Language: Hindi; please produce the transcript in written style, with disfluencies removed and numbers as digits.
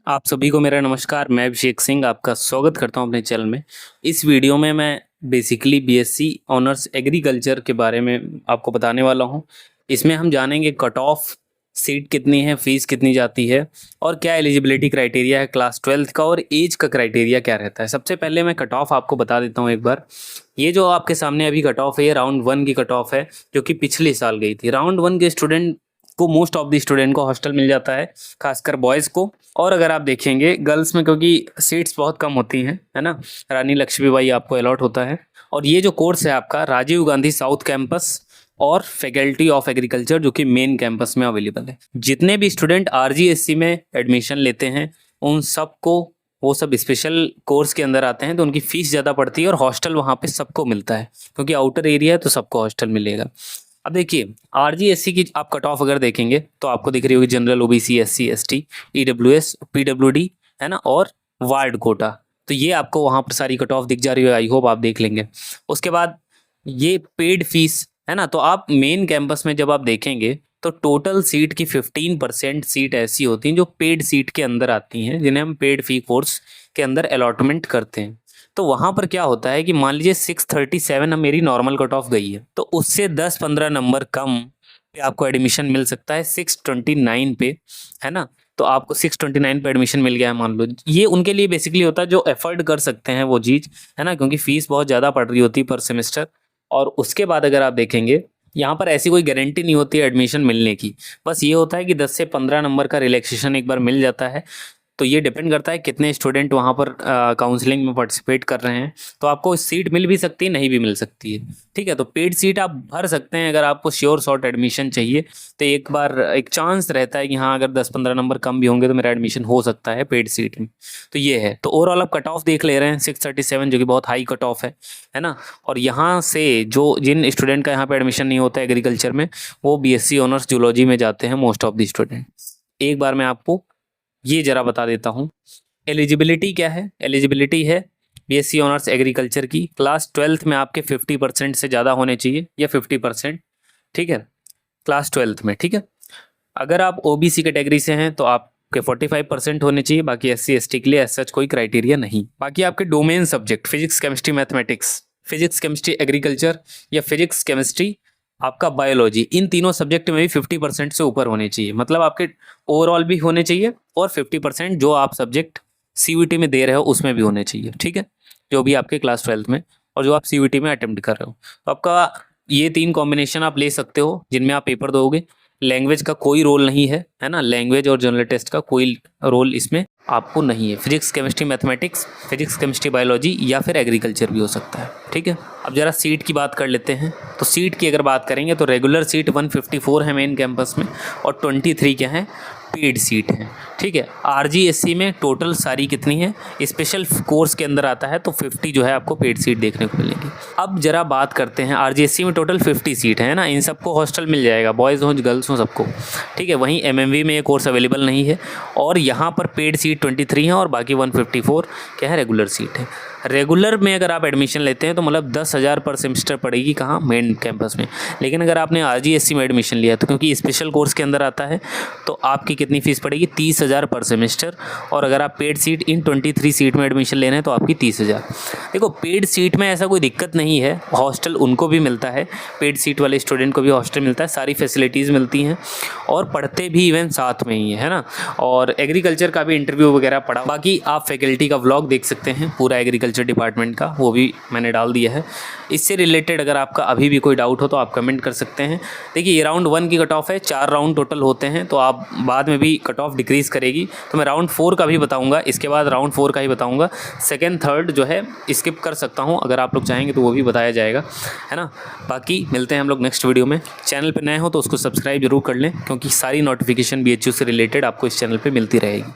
आप सभी को मेरा नमस्कार। मैं अभिषेक सिंह आपका स्वागत करता हूं अपने चैनल में। इस वीडियो में मैं बेसिकली बीएससी ऑनर्स एग्रीकल्चर के बारे में आपको बताने वाला हूं। इसमें हम जानेंगे कट ऑफ, सीट कितनी है, फीस कितनी जाती है और क्या एलिजिबिलिटी क्राइटेरिया है क्लास 12th का और एज का क्राइटेरिया क्या रहता है। सबसे पहले मैं कट ऑफ आपको बता देता हूँ एक बार। ये जो आपके सामने अभी कट ऑफ है, ये राउंड 1 की कट ऑफ है जो कि पिछले साल गई थी। राउंड 1 के स्टूडेंट को, मोस्ट ऑफ द स्टूडेंट को हॉस्टल मिल जाता है, खासकर बॉयज़ को। और अगर आप देखेंगे गर्ल्स में, क्योंकि सीट्स बहुत कम होती हैं, है ना, रानी लक्ष्मीबाई आपको अलॉट होता है। और ये जो कोर्स है आपका राजीव गांधी साउथ कैंपस और फैकल्टी ऑफ एग्रीकल्चर, जो कि मेन कैंपस में अवेलेबल है। जितने भी स्टूडेंट आरजीएससी में एडमिशन लेते हैं उन सबको, वो सब स्पेशल कोर्स के अंदर आते हैं तो उनकी फ़ीस ज़्यादा पड़ती है और हॉस्टल वहाँ पे सबको मिलता है, क्योंकि आउटर एरिया है तो सबको हॉस्टल मिलेगा। अब देखिए आरजीएससी की आप कट ऑफ अगर देखेंगे तो आपको दिख रही होगी general, OBC, SC, ST, EWS, PWD, है ना, और वार्ड कोटा। तो ये आपको वहाँ पर सारी कट ऑफ दिख जा रही है। आई होप आप देख लेंगे। उसके बाद ये पेड फीस है ना, तो आप मेन कैंपस में जब आप देखेंगे तो टोटल सीट की 15% सीट ऐसी होती हैं जो पेड सीट के अंदर आती हैं, जिन्हें हम पेड फी कोर्स के अंदर अलॉटमेंट करते हैं। तो वहाँ पर क्या होता है कि मान लीजिए 637 अब मेरी नॉर्मल कट ऑफ गई है, तो उससे 10-15 नंबर कम पे आपको एडमिशन मिल सकता है 629 पे, है ना। तो आपको 629 पे एडमिशन मिल गया है मान लो। ये उनके लिए बेसिकली होता है जो एफर्ड कर सकते हैं वो चीज़, है ना, क्योंकि फ़ीस बहुत ज़्यादा पड़ रही होती है पर सेमेस्टर। और उसके बाद अगर आप देखेंगे यहाँ पर ऐसी कोई गारंटी नहीं होती है एडमिशन मिलने की। बस ये होता है कि 10 से 15 नंबर का रिलैक्सेशन एक बार मिल जाता है। तो ये डिपेंड करता है कितने स्टूडेंट वहाँ पर काउंसलिंग में पार्टिसिपेट कर रहे हैं। तो आपको सीट मिल भी सकती है, नहीं भी मिल सकती है, ठीक है। तो पेड सीट आप भर सकते हैं अगर आपको श्योर शॉर्ट एडमिशन चाहिए। तो एक बार एक चांस रहता है कि हाँ अगर 10-15 नंबर कम भी होंगे तो मेरा एडमिशन हो सकता है पेड सीट में। तो ये है। तो ओवरऑल आप कट ऑफ देख ले रहे हैं 637, जो कि बहुत हाई कट ऑफ है ना। और यहाँ से जो जिन स्टूडेंट का यहाँ पे एडमिशन नहीं होता है एग्रीकल्चर में, वो बीएससी ऑनर्स जूलॉजी में जाते हैं मोस्ट ऑफ द स्टूडेंट। एक बार मैं आपको ये जरा बता देता हूँ एलिजिबिलिटी क्या है। एलिजिबिलिटी है बीएससी ऑनर्स एग्रीकल्चर की क्लास 12th में आपके 50% से ज़्यादा होने चाहिए, या 50%, ठीक है, क्लास 12th में, ठीक है। अगर आप ओबीसी कैटेगरी से हैं तो आपके 45% होने चाहिए। बाकी एससी एसटी के लिए ऐसा कोई क्राइटेरिया नहीं। बाकी आपके domain subject physics, chemistry, mathematics, physics, chemistry, agriculture, या फिजिक्स, केमिस्ट्री, आपका बायोलॉजी, इन तीनों सब्जेक्ट में भी 50% से ऊपर होने चाहिए। मतलब आपके ओवरऑल भी होने चाहिए और 50% जो आप सब्जेक्ट सीयूईटी में दे रहे हो उसमें भी होने चाहिए, ठीक है, जो भी आपके क्लास 12th में और जो आप सीयूईटी में अटेम्प्ट कर रहे हो। तो आपका ये 3 कॉम्बिनेशन आप ले सकते हो जिनमें आप पेपर दोगे। लैंग्वेज का कोई रोल नहीं है ना, लैंग्वेज और जनरल टेस्ट का कोई रोल इसमें आपको नहीं है। Physics, chemistry, mathematics, physics, chemistry, biology, या फिर एग्रीकल्चर भी हो सकता है, ठीक है। अब जरा सीट की बात कर लेते हैं। तो सीट की अगर बात करेंगे तो रेगुलर सीट 154 है मेन कैंपस में और 23 क्या है, पेड सीट हैं, ठीक है। आरजीएससी में टोटल सारी कितनी है, स्पेशल कोर्स के अंदर आता है तो 50 जो है आपको पेड सीट देखने को मिलेगी। अब जरा बात करते हैं, आरजीएससी में टोटल 50 सीट है ना, इन सबको हॉस्टल मिल जाएगा, बॉयज़ हो गर्ल्स हो सबको, ठीक है। वहीं एमएमवी में ये कोर्स अवेलेबल नहीं है और यहाँ पर पेड सीट 23 हैं और बाकी 154 क्या है, रेगुलर सीट है। रेगुलर में अगर आप एडमिशन लेते हैं तो मतलब 10,000 पर सेमेस्टर पड़ेगी, कहाँ, मेन कैंपस में। लेकिन अगर आपने आरजीएससी में एडमिशन लिया तो क्योंकि स्पेशल कोर्स के अंदर आता है तो आपकी कितनी फ़ीस पड़ेगी, 30,000 पर सेमेस्टर। और अगर आप पेड सीट इन 23 सीट में एडमिशन लेना है तो आपकी 30,000। देखो पेड सीट में ऐसा कोई दिक्कत नहीं है, हॉस्टल उनको भी मिलता है, पेड सीट वाले स्टूडेंट को भी हॉस्टल मिलता है, सारी फैसिलिटीज़ मिलती हैं और पढ़ते भी इवन साथ में ही है ना। और एग्रीकल्चर का भी इंटरव्यू वगैरह पढ़ा। बाकी आप फैकल्टी का व्लॉग देख सकते हैं पूरा एग्रीकल्चर डिपार्टमेंट का, वो भी मैंने डाल दिया है। इससे रिलेटेड अगर आपका अभी भी कोई डाउट हो तो आप कमेंट कर सकते हैं। देखिए ये राउंड 1 की कट ऑफ है, 4 राउंड टोटल होते हैं, तो आप बाद में भी कट ऑफ डिक्रीज़ करेगी। तो मैं राउंड 4 का भी बताऊंगा, इसके बाद राउंड 4 का ही बताऊंगा। सेकंड थर्ड जो है स्किप कर सकता हूं, अगर आप लोग चाहेंगे तो वो भी बताया जाएगा, है ना। बाकी मिलते हैं हम लोग नेक्स्ट वीडियो में। चैनल पर नए हो तो उसको सब्सक्राइब जरूर कर लें, क्योंकि सारी नोटिफिकेशन बीएचयू से रिलेटेड आपको इस चैनल पर मिलती रहेगी।